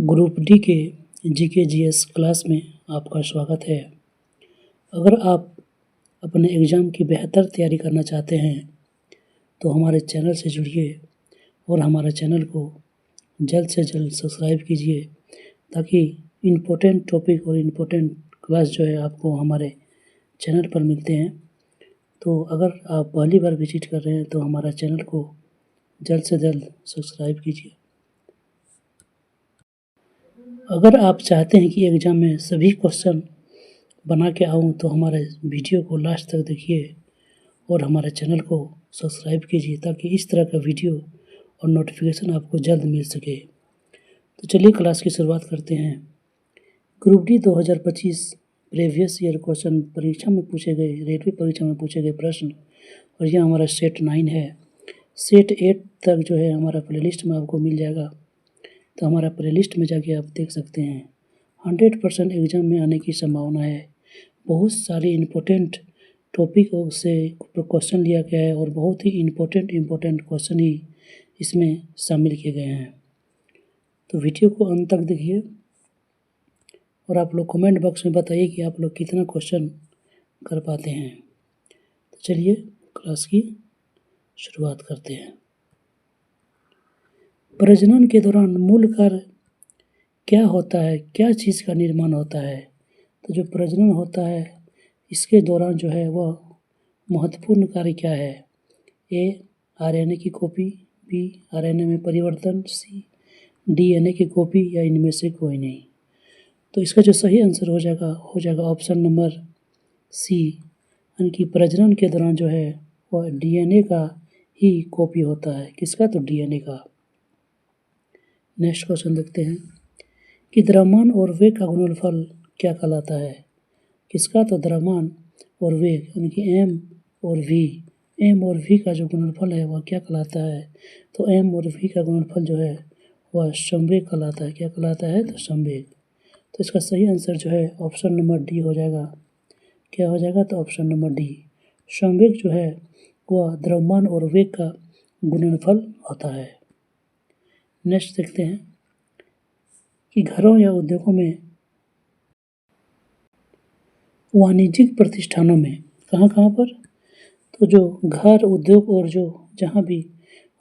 Group D के GK GS class में आपका स्वागत है। अगर आप अपने एग्ज़ाम की बेहतर तैयारी करना चाहते हैं तो हमारे चैनल से जुड़िए और हमारे चैनल को जल्द से जल्द सब्सक्राइब कीजिए ताकि इम्पोर्टेंट टॉपिक और इम्पोर्टेंट क्लास जो है आपको हमारे चैनल पर मिलते हैं। तो अगर आप पहली बार विजिट कर रहे हैं तो हमारा चैनल को जल्द से जल्द सब्सक्राइब कीजिए। अगर आप चाहते हैं कि एग्ज़ाम में सभी क्वेश्चन बना के आऊँ तो हमारे वीडियो को लास्ट तक देखिए और हमारे चैनल को सब्सक्राइब कीजिए ताकि इस तरह का वीडियो और नोटिफिकेशन आपको जल्द मिल सके। तो चलिए क्लास की शुरुआत करते हैं। Group D 2025 previous year question परीक्षा में पूछे गए, रेलवे परीक्षा में पूछे गए प्रश्न, और यह हमारा सेट 9 है। सेट 8 तक जो है हमारा प्लेलिस्ट में आपको मिल जाएगा, तो हमारा प्लेलिस्ट में जाके आप देख सकते हैं। 100% एग्ज़ाम में आने की संभावना है। बहुत सारे इम्पोर्टेंट टॉपिकों से क्वेश्चन लिया गया है और बहुत ही इम्पोर्टेंट क्वेश्चन ही इसमें शामिल किए गए हैं। तो वीडियो को अंत तक देखिए और आप लोग कमेंट बॉक्स में बताइए कि आप लोग कितना क्वेश्चन कर पाते हैं। तो चलिए क्लास की शुरुआत करते हैं। प्रजनन के दौरान मूल कार्य क्या होता है, क्या चीज़ का निर्माण होता है? तो जो प्रजनन होता है इसके दौरान जो है वह महत्वपूर्ण कार्य क्या है? ए आरएनए की कॉपी, बी आरएनए में परिवर्तन, सी डीएनए की कॉपी, या इनमें से कोई नहीं। तो इसका जो सही आंसर हो जाएगा ऑप्शन नंबर सी, यानी कि प्रजनन के दौरान जो है वह डीएनए का ही कॉपी होता है। किसका? तो डीएनए का। नेक्स्ट क्वेश्चन देखते हैं कि द्रव्यमान और वेग का गुणनफल क्या कहलाता है? किसका? तो द्रव्यमान और वेग, यानी कि एम और वी का जो गुणनफल है वह क्या कहलाता है? तो एम और वी का गुणनफल जो है वह संवेग कहलाता है। क्या कहलाता है? तो संवेग। तो इसका सही आंसर जो है ऑप्शन नंबर डी हो जाएगा। क्या हो जाएगा? तो ऑप्शन नंबर डी। संवेग जो है वह द्रव्यमान और वेग का गुणनफल होता है। नेक्स्ट देखते हैं कि घरों या उद्योगों में, वाणिज्यिक प्रतिष्ठानों में, कहाँ पर? तो जो घर, उद्योग और जो जहाँ भी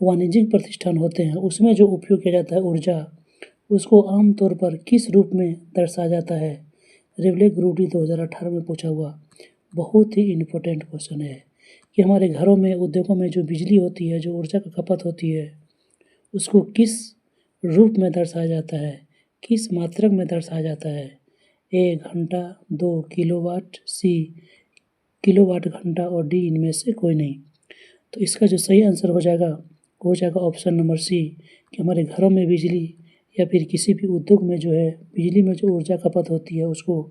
वाणिज्यिक प्रतिष्ठान होते हैं उसमें जो उपयोग किया जाता है ऊर्जा, उसको आमतौर पर किस रूप में दर्शाया जाता है? रेलवे ग्रुप डी 2018 में पूछा हुआ बहुत ही इम्पोर्टेंट क्वेश्चन है कि हमारे घरों में, उद्योगों में जो बिजली होती है, जो ऊर्जा का खपत होती है, उसको किस रूप में दर्शाया जाता है, किस मात्रक में दर्शाया जाता है? ए घंटा, 2 किलोवाट, सी किलोवाट घंटा, और डी इनमें से कोई नहीं। तो इसका जो सही आंसर हो जाएगा ऑप्शन नंबर सी, कि हमारे घरों में बिजली या फिर किसी भी उद्योग में जो है बिजली में जो ऊर्जा खपत होती है उसको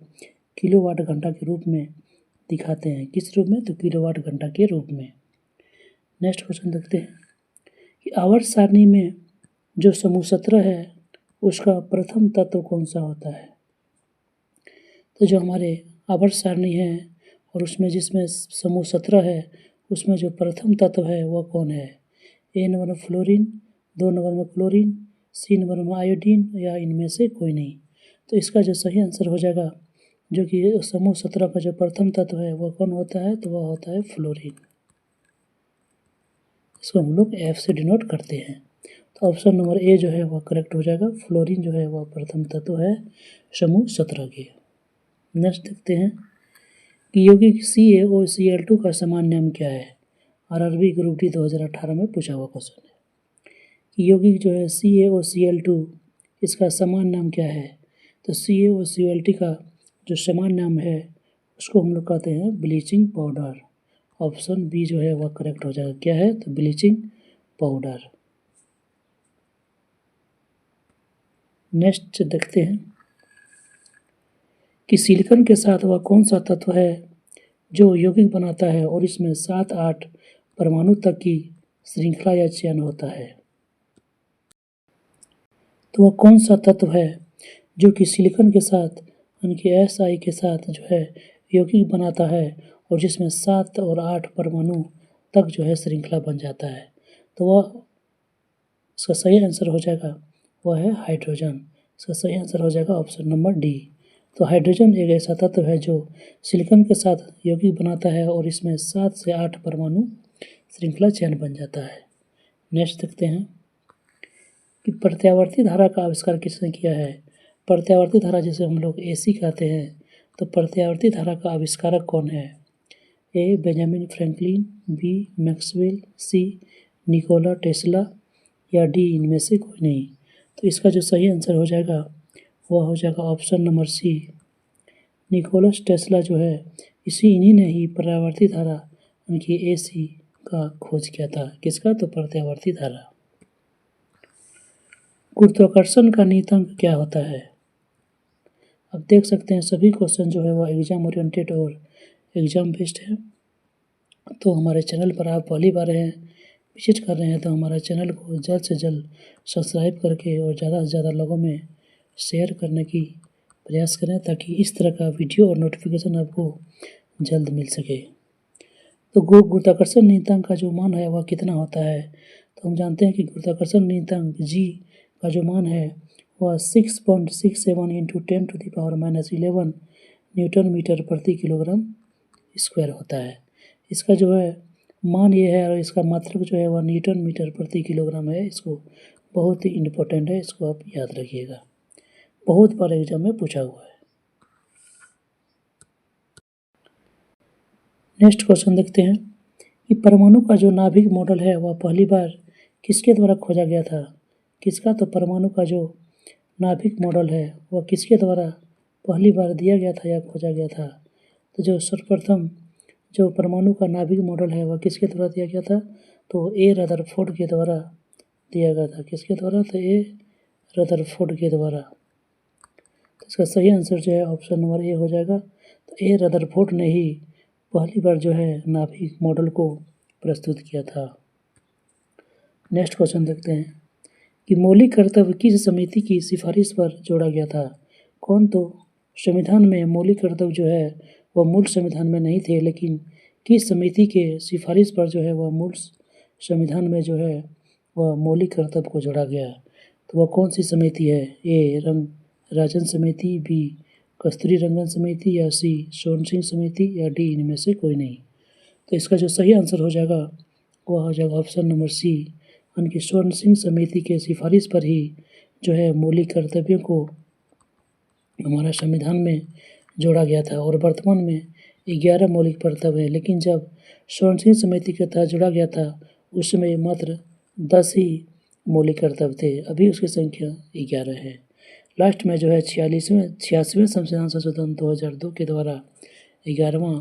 किलोवाट घंटा के रूप में दिखाते हैं। किस रूप में? तो किलोवाट घंटा के रूप में। नेक्स्ट क्वेश्चन देखते हैं कि आवर्त सारणी में जो समूह 17 है उसका प्रथम तत्व कौन सा होता है? तो जो हमारे आवर्त सारणी है और उसमें जिसमें समूह 17 है उसमें जो प्रथम तत्व है वह कौन है? ए नंबर में फ्लोरीन, 2 नंबर में क्लोरीन, सी नंबर में आयोडीन, या इनमें से कोई नहीं। तो इसका जो सही आंसर हो जाएगा, जो कि समूह 17 का जो प्रथम तत्व है वह कौन होता है? तो वह होता है फ्लोरीन। इसको हम लोग एफ से डिनोट करते हैं। तो ऑप्शन नंबर ए जो है वह करेक्ट हो जाएगा। फ्लोरीन जो है वह प्रथम तत्व है समूह 17 के। नेक्स्ट देखते हैं कि यौगिक CaOCl2 का सामान्य नाम क्या है? आरआरबी ग्रुप डी 2018 में पूछा हुआ क्वेश्चन है कि यौगिक जो है CaOCl2 इसका समान नाम क्या है? तो CaOCl2 का जो समान नाम है उसको हम लोग कहते हैं ब्लीचिंग पाउडर। ऑप्शन बी जो है वह करेक्ट हो जाएगा। क्या है? तो ब्लीचिंग पाउडर। नेक्स्ट देखते हैं कि सिलिकॉन के साथ वह कौन सा तत्व है जो यौगिक बनाता है और इसमें 7-8 परमाणु तक की श्रृंखला या चयन होता है? तो वह कौन सा तत्व है जो कि सिलिकॉन के साथ, यानी कि Si के साथ जो है यौगिक बनाता है और जिसमें 7 और 8 परमाणु तक जो है श्रृंखला बन जाता है? तो वह इसका सही आंसर हो जाएगा वह है हाइड्रोजन। इसका सही आंसर हो जाएगा ऑप्शन नंबर डी। तो हाइड्रोजन एक ऐसा तत्व है जो सिलिकॉन के साथ यौगिक बनाता है और इसमें 7 से 8 परमाणु श्रृंखला चेन बन जाता है। नेक्स्ट देखते हैं कि प्रत्यावर्ती धारा का आविष्कार किसने किया है। प्रत्यावर्ती धारा जिसे हम लोग एसी कहते हैं, तो प्रत्यावर्ती धारा का आविष्कारक कौन है। ए बेंजामिन फ्रैंकलिन, बी मैक्सवेल, सी निकोला टेस्ला या डी इनमें से कोई नहीं। तो इसका जो सही आंसर हो जाएगा वह हो जाएगा option number C. Nicholas Tesla जो है इन्हीं ने ही परावर्ती धारा उनकी एसी का खोज किया था। किसका, तो प्रत्यावर्ती धारा। गुरुत्वाकर्षण का नियतांक क्या होता है। अब देख सकते हैं सभी क्वेश्चन जो है वह एग्जाम ओरिएंटेड और एग्जाम बेस्ड है। तो हमारे चैनल पर आप पहली बार हैं, विजिट कर रहे हैं, तो हमारे चैनल को जल्द से जल्द सब्सक्राइब करके और ज़्यादा से ज़्यादा लोगों में शेयर करने की प्रयास करें ताकि इस तरह का वीडियो और नोटिफिकेशन आपको जल्द मिल सके। तो गुरुत्वाकर्षण नियतांक का जो मान है वह कितना होता है। तो हम जानते हैं कि गुरुत्वाकर्षण नियतांक जी का जो मान है वह 6.67 इंटू 10⁻⁻11 न्यूटन मीटर प्रति किलोग्राम स्क्वायर होता है। इसका जो है मान ये है और इसका मात्रक जो है वह न्यूटन मीटर प्रति किलोग्राम है। इसको बहुत ही इम्पोर्टेंट है, इसको आप याद रखिएगा, बहुत बार एग्जाम में पूछा हुआ है। नेक्स्ट क्वेश्चन देखते हैं कि परमाणु का जो नाभिक मॉडल है वह पहली बार किसके द्वारा खोजा गया था। किसका, तो परमाणु का जो नाभिक मॉडल है वह किसके द्वारा पहली बार दिया गया था या खोजा गया था। तो जो सर्वप्रथम जो परमाणु का नाभिक मॉडल है वह किसके द्वारा दिया गया था, तो ए रदरफोर्ड के द्वारा दिया गया था। किसके द्वारा, तो ए रदरफोर्ड के द्वारा। तो इसका सही आंसर जो है ऑप्शन नंबर ए हो जाएगा। तो ए रदरफोर्ड ने ही पहली बार जो है नाभिक मॉडल को प्रस्तुत किया था। नेक्स्ट क्वेश्चन देखते हैं कि मौलिक कर्तव्य किस समिति की सिफारिश पर जोड़ा गया था। कौन, तो संविधान में मौलिक कर्तव्य जो है वह मूल संविधान में नहीं थे, लेकिन किस समिति के सिफारिश पर जो है वह मूल संविधान में जो है वह मौलिक कर्तव्य को जोड़ा गया। तो वह कौन सी समिति है। ए राजन समिति, बी कस्तूरी रंगन समिति या सी स्वर्ण सिंह समिति या डी इनमें से कोई नहीं। तो इसका जो सही आंसर हो जाएगा वह हो जाएगा ऑप्शन नंबर सी, उनकी स्वर्ण सिंह समिति के सिफारिश पर ही जो है मौलिक कर्तव्यों को हमारा संविधान में जोड़ा गया था। और वर्तमान में 11 मौलिक कर्तव्य है, लेकिन जब स्वर्ण सिंह समिति के तहत जोड़ा गया था उस समय मात्र 10 ही मौलिक कर्तव्य थे। अभी उसकी संख्या 11 है। लास्ट में जो है 86वें संविधान संशोधन 2002 के द्वारा 11वां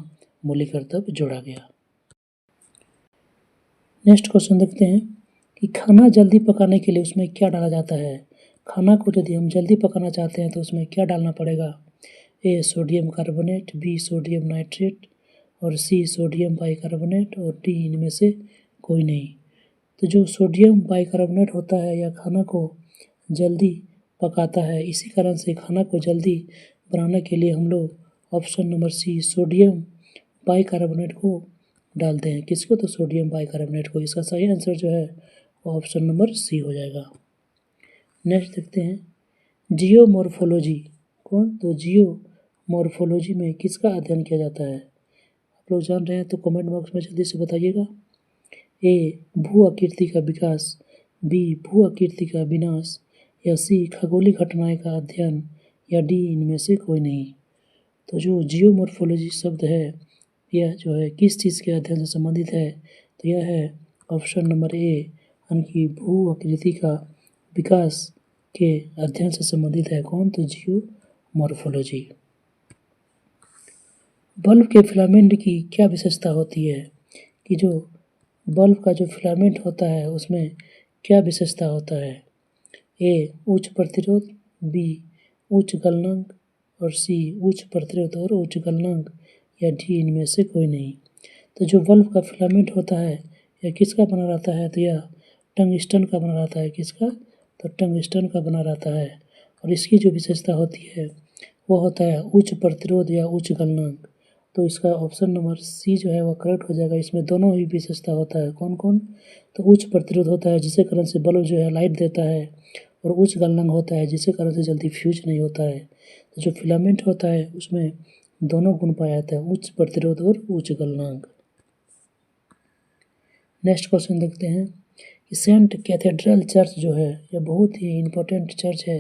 मौलिक कर्तव्य जोड़ा गया। नेक्स्ट क्वेश्चन देखते हैं कि खाना जल्दी पकाने के लिए उसमें क्या डाला जाता है। खाना को यदि हम जल्दी पकाना चाहते हैं तो उसमें क्या डालना पड़ेगा। A sodium carbonate, B sodium nitrate और सी सोडियम बाइकार्बोनेट और डी इनमें से कोई नहीं। तो जो सोडियम बाइकार्बोनेट होता है यह खाना को जल्दी पकाता है, इसी कारण से खाना को जल्दी बनाने के लिए हम लोग option number C sodium bicarbonate को डालते हैं। किसको, तो सोडियम बाइकार्बोनेट को। इसका सही आंसर जो है वो ऑप्शन नंबर सी हो जाएगा। नेक्स्ट देखते हैं जियोमॉर्फोलॉजी। कौन, तो जियोमॉर्फोलॉजी में किसका अध्ययन किया जाता है। आप लोग जान रहे हैं तो कमेंट बॉक्स में जल्दी से बताइएगा। ए भू आकृति का विकास, बी भू आकृति का विनाश या सी खगोलीय घटनाएं का अध्ययन या डी इनमें से कोई नहीं। तो जो जियोमॉर्फोलॉजी शब्द है यह जो है किस चीज़ के अध्ययन से संबंधित है, तो यह है ऑप्शन नंबर ए, यानी भू आकृति का विकास के अध्ययन से संबंधित है। कौन, तो जियोमॉर्फोलॉजी। बल्ब के फिलामेंट की क्या विशेषता होती है कि जो बल्ब का जो फिलामेंट होता है उसमें क्या विशेषता होता है। ए उच्च प्रतिरोध, बी उच्च गलनांक और सी उच्च प्रतिरोध और उच्च गलनांक या डी इनमें से कोई नहीं। तो जो बल्ब का फिलामेंट होता है यह किसका बना रहता है, तो यह टंगस्टन का बना रहता है। किसका, तो टंगस्टन का बना रहता है। और इसकी जो विशेषता होती है वह होता है उच्च प्रतिरोध या उच्च गलनांक। तो इसका ऑप्शन नंबर सी जो है वह करेक्ट हो जाएगा। इसमें दोनों ही विशेषता होता है। कौन कौन, तो उच्च प्रतिरोध होता है जिसके कारण से बल्ब जो है लाइट देता है और उच्च गलनांक होता है जिसके कारण से जल्दी फ्यूज नहीं होता है। तो जो फिलामेंट होता है उसमें दोनों गुण पाया जाता है, उच्च प्रतिरोध और उच्च गलनांक। नेक्स्ट क्वेश्चन देखते हैं कि सेंट कैथेड्रल चर्च जो है यह बहुत ही इम्पोर्टेंट चर्च है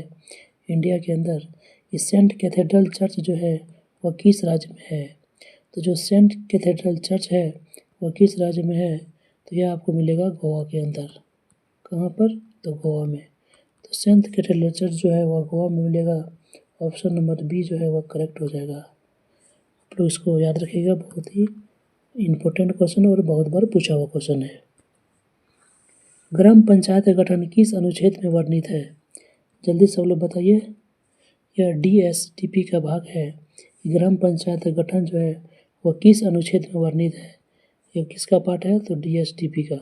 इंडिया के अंदर। ये सेंट कैथेड्रल चर्च जो है वह किस राज्य में है? तो जो सेंट कैथेड्रल चर्च है वह किस राज्य में है? तो यह आपको मिलेगा गोवा के अंदर। कहाँ पर? तो गोवा में। तो सेंट कैथेड्रल चर्च जो है वह गोवा में मिलेगा। ऑप्शन नंबर बी जो है वह करेक्ट हो जाएगा। आप लोग इसको याद रखिएगा, बहुत ही इम्पोर्टेंट क्वेश्चन और बहुत बार पूछा हुआ क्वेश्चन है। ग्राम पंचायत का गठन किस अनुच्छेद में वर्णित है? जल्दी सब लोग बताइए। यह DSTP का भाग है। ग्राम पंचायत का गठन जो है वह किस अनुच्छेद में वर्णित है? यह किसका पार्ट है? तो DSTP का।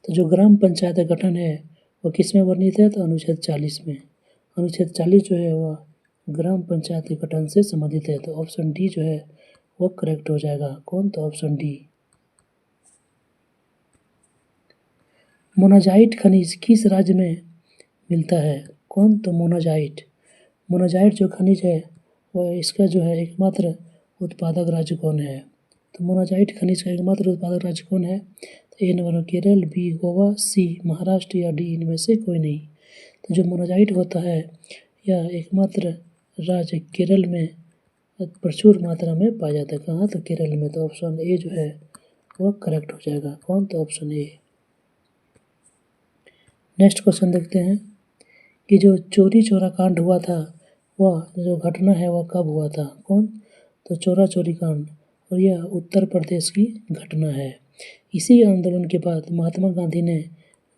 तो जो ग्राम पंचायत का गठन है वह किस में वर्णित है? तो अनुच्छेद 40 में। अनुच्छेद 40 जो है वह ग्राम पंचायत के गठन से संबंधित है। तो ऑप्शन डी जो है वह करेक्ट हो जाएगा। कौन? तो ऑप्शन डी। मोनाजाइट खनिज किस राज्य में मिलता है? कौन? तो मोनाजाइट। मोनाजाइट जो खनिज है वह इसका जो है एकमात्र उत्पादक राज्य कौन है? तो मोनाजाइट खनिज का एकमात्र उत्पादक राज्य कौन है? तो ए नंबर केरल, बी गोवा, सी महाराष्ट्र या डी इनमें से कोई नहीं। तो जो मोनाजाइट होता है यह एकमात्र राज्य केरल में प्रचुर मात्रा में पाया जाता है। कहाँ? तो केरल में। तो ऑप्शन ए जो है वह करेक्ट हो जाएगा। कौन? तो ऑप्शन ए। नेक्स्ट क्वेश्चन देखते हैं कि जो चोरी चोरा कांड हुआ था वह जो घटना है वह कब हुआ था? कौन? तो चोरा चोरी कांड, और यह उत्तर प्रदेश की घटना है। इसी आंदोलन के बाद महात्मा गांधी ने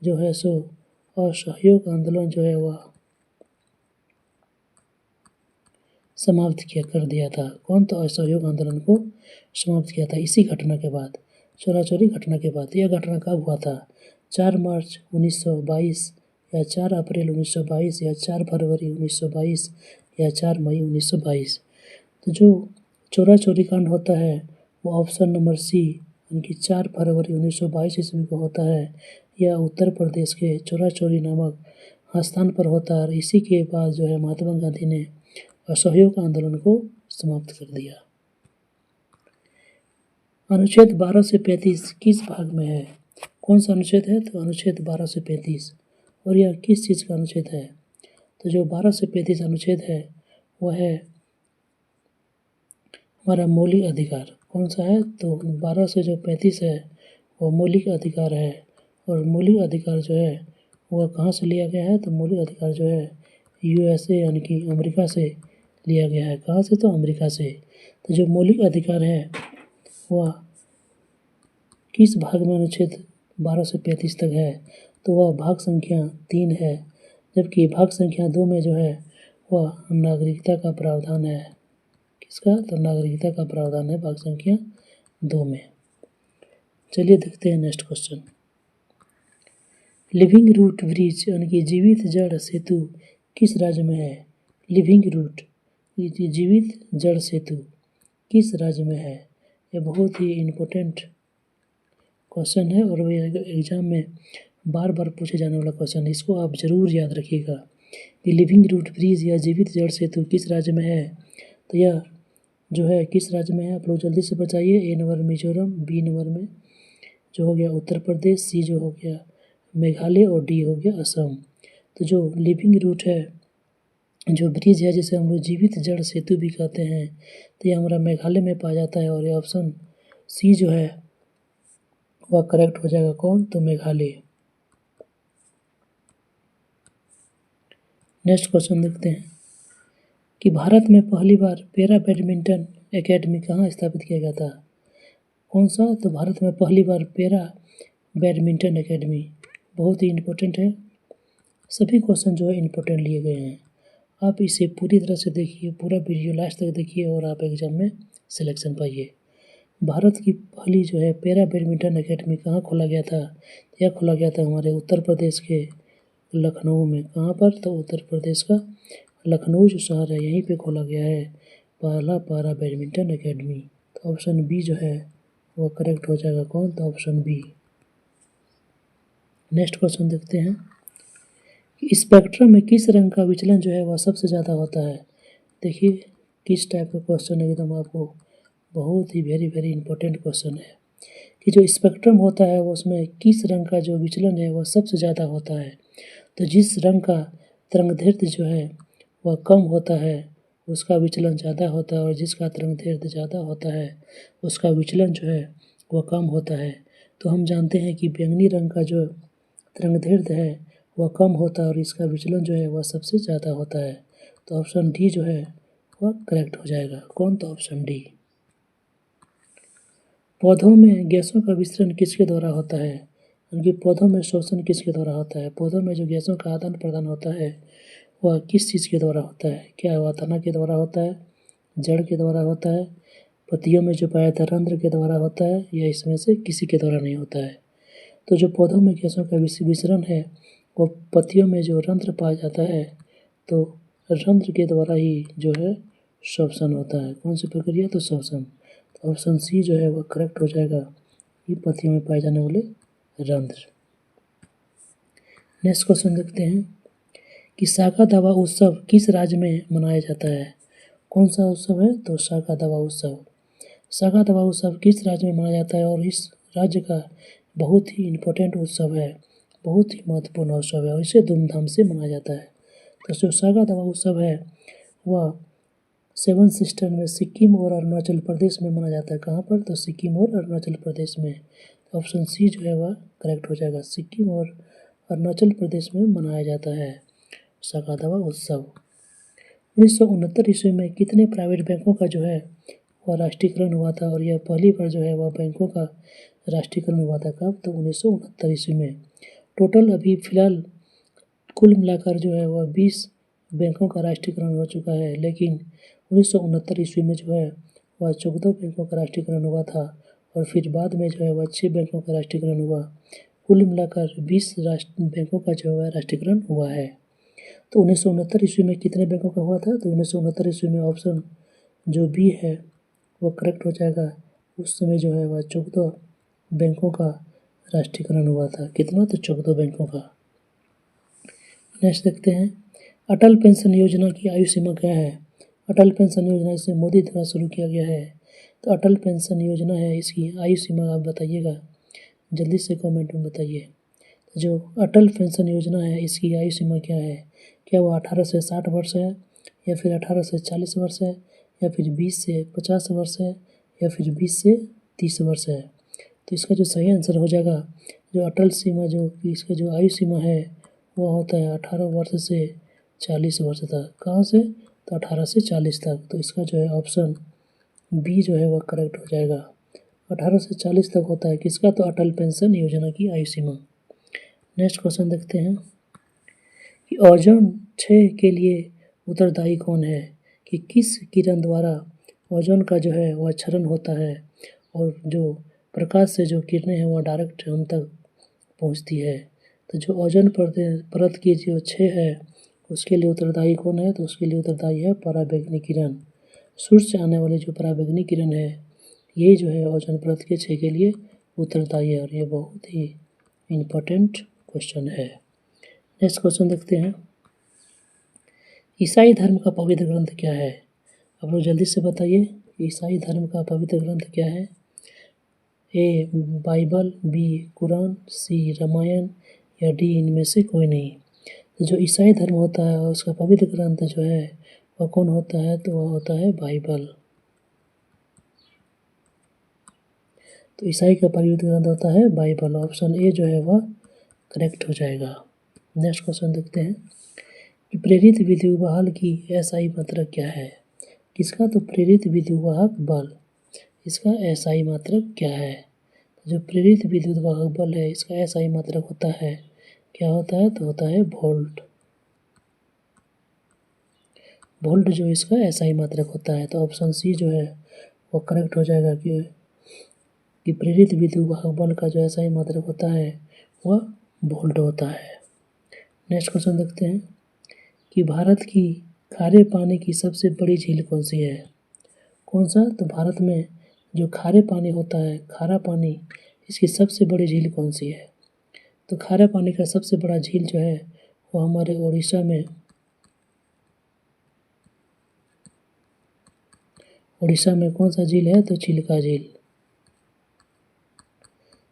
जो है सो असहयोग आंदोलन जो है वह समाप्त किया कर दिया था। कौन? तो असहयोग आंदोलन को समाप्त किया था इसी घटना के बाद, चोरा चोरी घटना के बाद। यह घटना कब हुआ था? 4 मार्च 1922 या 4 अप्रैल 1922 या 4 फरवरी 1922 या 4 मई 1922। तो जो चोरा चोरी कांड होता है वो ऑप्शन नंबर सी यानी कि 4 फरवरी 1922 ईस्वी को होता है। यह उत्तर प्रदेश के चोरा चोरी नामक स्थान पर होता है और इसी के बाद जो है महात्मा गांधी ने असहयोग आंदोलन को समाप्त कर दिया। अनुच्छेद 12 से 35 किस भाग में है? कौन सा अनुच्छेद है? तो अनुच्छेद 12 से 35। और यह किस चीज़ का अनुच्छेद है? तो जो 12 से 35 अनुच्छेद है वह है हमारा मौलिक अधिकार। कौन सा है? तो 12 से जो 35 है वो मौलिक अधिकार है। और मौलिक अधिकार जो है वह कहाँ से लिया गया है? तो मौलिक अधिकार जो है USA यानी कि अमेरिका से लिया गया है। कहाँ से? तो अमेरिका से। तो जो मौलिक अधिकार है वह किस भाग में अनुच्छेद 12 से 35 तक है? तो वह भाग संख्या 3 है, जबकि भाग संख्या 2 में जो है वह नागरिकता का प्रावधान है। किसका? तो नागरिकता का प्रावधान है भाग संख्या 2 में। चलिए देखते हैं next question. Living root bridge यानी कि जीवित जड़ सेतु किस राज्य में है? लिविंग रूट जीवित जड़ सेतु किस राज्य में है? यह बहुत ही इम्पोर्टेंट क्वेश्चन है और वह एग्जाम में बार बार पूछे जाने वाला क्वेश्चन है। इसको आप ज़रूर याद रखिएगा कि लिविंग रूट ब्रिज या जीवित जड़ सेतु किस राज्य में है। तो यह जो है किस राज्य में है? आप लोग जल्दी से बताइए। ए नंबर मिजोरम, बी नंबर में जो हो गया उत्तर प्रदेश, सी जो हो गया मेघालय और डी हो गया असम। तो जो लिविंग रूट है, जो ब्रिज है जिसे हम लोग जीवित जड़ सेतु भी कहते हैं, तो यह हमारा मेघालय में पाया जाता है और ये ऑप्शन सी जो है वह करेक्ट हो जाएगा। कौन? तो मेघालय। नेक्स्ट क्वेश्चन देखते हैं कि भारत में पहली बार पैरा बैडमिंटन एकेडमी कहाँ स्थापित किया गया था? कौन सा? तो भारत में पहली बार पैरा बैडमिंटन एकेडमी। बहुत ही इम्पोर्टेंट है, सभी क्वेश्चन जो है इम्पोर्टेंट लिए गए हैं। आप इसे पूरी तरह से देखिए, पूरा वीडियो लास्ट तक देखिए और आप एग्जाम में सिलेक्शन पाइए। भारत की पहली जो है पैरा बैडमिंटन एकेडमी कहाँ खोला गया था? यह खोला गया था हमारे उत्तर प्रदेश के लखनऊ में। कहाँ पर? तो उत्तर प्रदेश का लखनऊ जो शहर है यहीं पे खोला गया है पहला पैरा बैडमिंटन एकेडमी। तो ऑप्शन बी जो है वो करेक्ट हो जाएगा। कौन? तो ऑप्शन बी। नेक्स्ट क्वेश्चन देखते हैं कि स्पेक्ट्रम में किस रंग का विचलन जो है वह सबसे ज़्यादा होता है। देखिए किस टाइप का क्वेश्चन है, एकदम आपको बहुत ही वेरी वेरी इंपॉर्टेंट क्वेश्चन है कि जो स्पेक्ट्रम होता है वो उसमें किस रंग का जो विचलन है वह सबसे ज़्यादा होता है। तो जिस रंग का तरंगदैर्घ्य जो है वह कम होता है उसका विचलन ज़्यादा होता है, और जिसका तरंगदैर्घ्य ज़्यादा होता है उसका विचलन जो है वह कम होता है। तो हम जानते हैं कि बैंगनी रंग का जो तरंगदैर्घ्य है वह कम होता है और इसका विचलन जो है वह सबसे ज़्यादा होता है। तो ऑप्शन डी जो है वह करेक्ट हो जाएगा। कौन? तो ऑप्शन डी। पौधों में गैसों का विसरण किसके द्वारा होता है? उनके पौधों में श्वसन किसके द्वारा होता है? पौधों में जो गैसों का आदान प्रदान होता है वह किस चीज़ के द्वारा होता है? क्या वह तना के द्वारा होता है, जड़ के द्वारा होता है, पत्तियों में जो पाया जाता है रंध्र के द्वारा होता है, या इसमें से किसी के द्वारा नहीं होता है? तो जो पौधों में गैसों का विसरण है वो पत्तियों में जो रंध्र पाया जाता है तो रंध्र के द्वारा ही जो है श्वसन होता है। कौन सी प्रक्रिया? तो श्वसन। तो ऑप्शन सी जो है वह करेक्ट हो जाएगा, ये पत्तियों में पाए जाने वाले रंध्र। नेक्स्ट क्वेश्चन देखते हैं कि साका दावा उत्सव किस राज्य में मनाया जाता है? कौन सा उत्सव है? तो साका दावा उत्सव। साका दावा उत्सव किस राज्य में मनाया जाता है और इस राज्य का बहुत ही इम्पोर्टेंट उत्सव है, बहुत ही महत्वपूर्ण उत्सव है और इसे धूमधाम से मनाया जाता है। तो जो साका दावा उत्सव है वह 7 सिस्टर में सिक्किम और अरुणाचल प्रदेश में मनाया जाता है। कहाँ पर? तो सिक्किम और अरुणाचल प्रदेश में। ऑप्शन सी जो है वह करेक्ट हो जाएगा, सिक्किम और अरुणाचल प्रदेश में मनाया जाता है साका दावा उत्सव। 1969 ईस्वी में कितने प्राइवेट बैंकों का जो है वह राष्ट्रीयकरण हुआ था, और यह पहली बार जो है वह बैंकों का राष्ट्रीयकरण हुआ था। कब? तो 1969 ईस्वी में। टोटल अभी फ़िलहाल कुल मिलाकर जो है वह 20 बैंकों का राष्ट्रीयकरण हो चुका है, लेकिन 1969 ईस्वी में जो है वह 14 बैंकों का राष्ट्रीयकरण हुआ था और फिर बाद में जो है वह 6 बैंकों का राष्ट्रीयकरण हुआ। कुल मिलाकर 20 बैंकों का जो है राष्ट्रीयकरण हुआ है। तो 1969 ईस्वी में कितने बैंकों का हुआ था? तो 1969 ईस्वी में ऑप्शन जो बी है वो करेक्ट हो जाएगा। उस समय जो है वह 14 बैंकों का राष्ट्रीयकरण हुआ था। कितना? तो 14 बैंकों का। नेक्स्ट देखते हैं अटल पेंशन योजना की आयु सीमा क्या है? अटल पेंशन योजना इसे मोदी द्वारा शुरू किया गया है। तो अटल पेंशन योजना है, इसकी आयु सीमा आप बताइएगा, जल्दी से कमेंट में बताइए। जो अटल पेंशन योजना है इसकी आयु सीमा क्या है? क्या वो 18 से 60 वर्ष है, या फिर 18 से 40 वर्ष है, या फिर 20 से 50 वर्ष है, या फिर 20 से 30 वर्ष है? तो इसका जो सही आंसर हो जाएगा, जो अटल सीमा जो इसका जो आयु सीमा है वो होता है 18 वर्ष से 40 वर्ष तक। कहाँ से? तो 18 से 40 तक। तो इसका जो है ऑप्शन बी जो है वह करेक्ट हो जाएगा। 18 से 40 तक होता है किसका? तो अटल पेंशन योजना की आयु सीमा। नेक्स्ट क्वेश्चन देखते हैं कि ओजोन क्षय के लिए उत्तरदायी कौन है? कि किस किरण द्वारा ओजोन का जो है वह क्षरण होता है और जो प्रकाश से जो किरणें हैं वह डायरेक्ट हम तक पहुंचती है। तो जो ओजोन परत की जो क्षय है उसके लिए उत्तरदायी कौन है? तो उसके लिए उत्तरदायी है पराबैंगनी किरण। सूर्य से आने वाली जो पराबैंगनी किरण है यही जो है ओजोन परत के क्षय के लिए उत्तरदायी है, और ये बहुत ही इम्पोर्टेंट क्वेश्चन है। नेक्स्ट क्वेश्चन देखते हैं ईसाई धर्म का पवित्र ग्रंथ क्या है? आप लोग जल्दी से बताइए ईसाई धर्म का पवित्र ग्रंथ क्या है? ए बाइबल, बी कुरान, सी रामायण, या डी इनमें से कोई नहीं। तो जो ईसाई धर्म होता है उसका पवित्र ग्रंथ जो है वह कौन होता है? तो वह होता है बाइबल। तो ईसाई का पवित्र ग्रंथ होता है बाइबल। ऑप्शन ए जो है वह करेक्ट हो जाएगा। नेक्स्ट क्वेश्चन देखते हैं कि प्रेरित विद्युतवाहक की एसआई मात्रक क्या है? किसका? तो प्रेरित विद्युतवाहक बल, इसका एसआई मात्रक क्या है? जो प्रेरित विद्युतवाहक बल है इसका एसआई मात्रक होता है, क्या होता है? तो होता है वोल्ट। वोल्ट जो इसका एसआई मात्रक होता है। तो ऑप्शन सी जो है वो करेक्ट हो जाएगा कि प्रेरित विद्युतवाहक बल का जो एसआई मात्रक होता है वह वोल्ट होता है। नेक्स्ट क्वेश्चन देखते हैं कि भारत की खारे पानी की सबसे बड़ी झील कौन सी है? कौन सा? तो भारत में जो खारे पानी होता है, खारा पानी, इसकी सबसे बड़ी झील कौन सी है? तो खारे पानी का सबसे बड़ा झील जो है वो हमारे उड़ीसा में कौन सा झील है? तो चिल्का झील।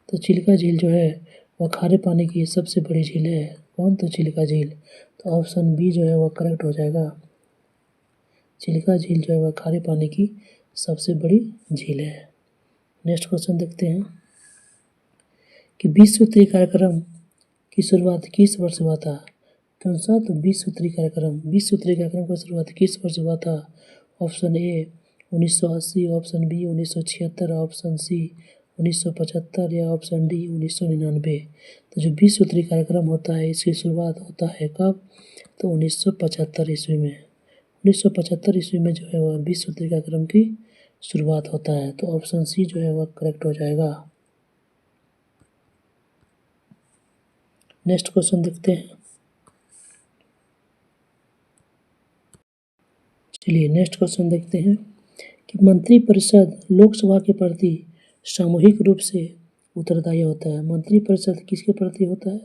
तो चिल्का झील जो है वह खारे पानी की सबसे बड़ी झील है। कौन? तो चिल्का झील। तो ऑप्शन बी जो है वह करेक्ट हो जाएगा। चिल्का झील जो है वह खारे पानी की सबसे बड़ी झील है। नेक्स्ट क्वेश्चन देखते हैं कि 20 सूत्री कार्यक्रम की शुरुआत किस वर्ष हुआ था? कौन सा? तो 20 सूत्री कार्यक्रम का शुरुआत किस वर्ष हुआ था? Option A 1980, option B 1976, option C 1975 या ऑप्शन डी 1999। तो जो 20 सूत्री कार्यक्रम होता है इसकी शुरुआत होता है कब? तो 1975 ईस्वी में। 1975 ईस्वी में जो है वह 20 सूत्री कार्यक्रम की शुरुआत होता है। तो ऑप्शन सी जो है वह करेक्ट हो जाएगा। नेक्स्ट क्वेश्चन देखते हैं। चलिए नेक्स्ट क्वेश्चन देखते हैं कि मंत्रिपरिषद लोकसभा के प्रति सामूहिक रूप से उत्तरदायी होता है। मंत्रिपरिषद किसके प्रति होता है?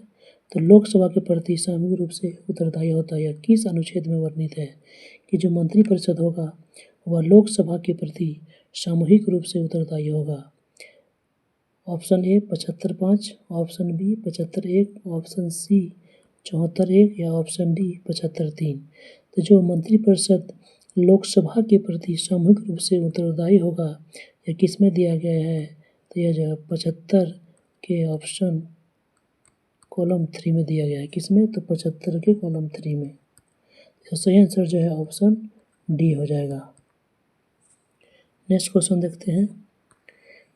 तो लोकसभा के प्रति सामूहिक रूप से उत्तरदायी होता है। यह किस अनुच्छेद में वर्णित है कि जो मंत्रिपरिषद होगा वह लोकसभा के प्रति सामूहिक रूप से उत्तरदायी होगा? Option A 75(5), option B 75(1), option C 74(1) या ऑप्शन डी 75(3). तो जो मंत्रिपरिषद लोकसभा के प्रति सामूहिक रूप से उत्तरदायी होगा यह किस में दिया गया है? तो यह जो है 75 के ऑप्शन कॉलम 3 में दिया गया है। किस में? तो 75 के कॉलम 3 में। तो सही आंसर जो है ऑप्शन डी हो जाएगा। नेक्स्ट क्वेश्चन देखते हैं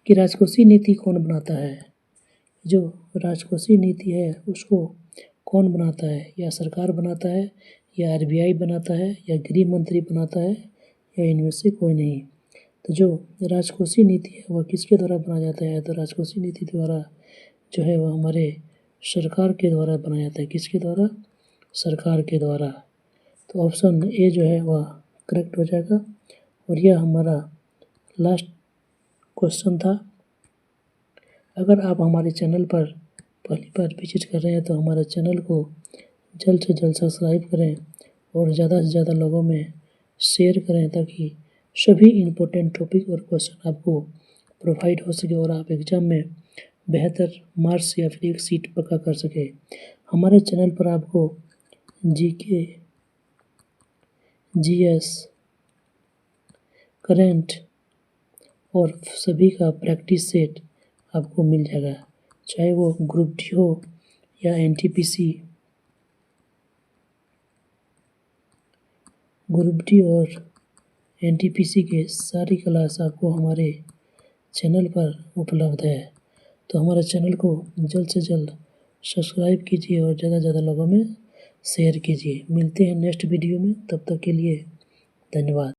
कि राजकोषीय नीति कौन बनाता है? जो राजकोषीय नीति है उसको कौन बनाता है? या सरकार बनाता है, या आरबीआई बनाता है, या गृह मंत्री बनाता है, या इनमें से कोई नहीं? तो जो राजकोषीय नीति है वह किसके द्वारा बनाया जाता है? तो राजकोषीय नीति द्वारा जो है वह हमारे सरकार के द्वारा बनाया जाता है। किसके द्वारा? सरकार के द्वारा। तो ऑप्शन ए जो है वह करेक्ट हो जाएगा। और यह हमारा लास्ट क्वेश्चन था। अगर आप हमारे चैनल पर पहली बार विजिट कर रहे हैं तो हमारे चैनल को जल्द से जल्द सब्सक्राइब करें और ज़्यादा से ज़्यादा लोगों में शेयर करें ताकि सभी इम्पोर्टेंट टॉपिक और क्वेश्चन आपको प्रोवाइड हो सके और आप एग्ज़ाम में बेहतर मार्क्स या फिर एक सीट पक्का कर सके। हमारे चैनल पर आपको जीके, जीएस, करेंट और सभी का प्रैक्टिस सेट आपको मिल जाएगा, चाहे वो ग्रुप डी हो या एनटीपीसी। ग्रुप डी और एनटीपीसी के सारी क्लास आपको हमारे चैनल पर उपलब्ध है। तो हमारे चैनल को जल्द से जल्द सब्सक्राइब कीजिए और ज़्यादा से ज़्यादा लोगों में शेयर कीजिए। मिलते हैं नेक्स्ट वीडियो में, तब तक के लिए धन्यवाद।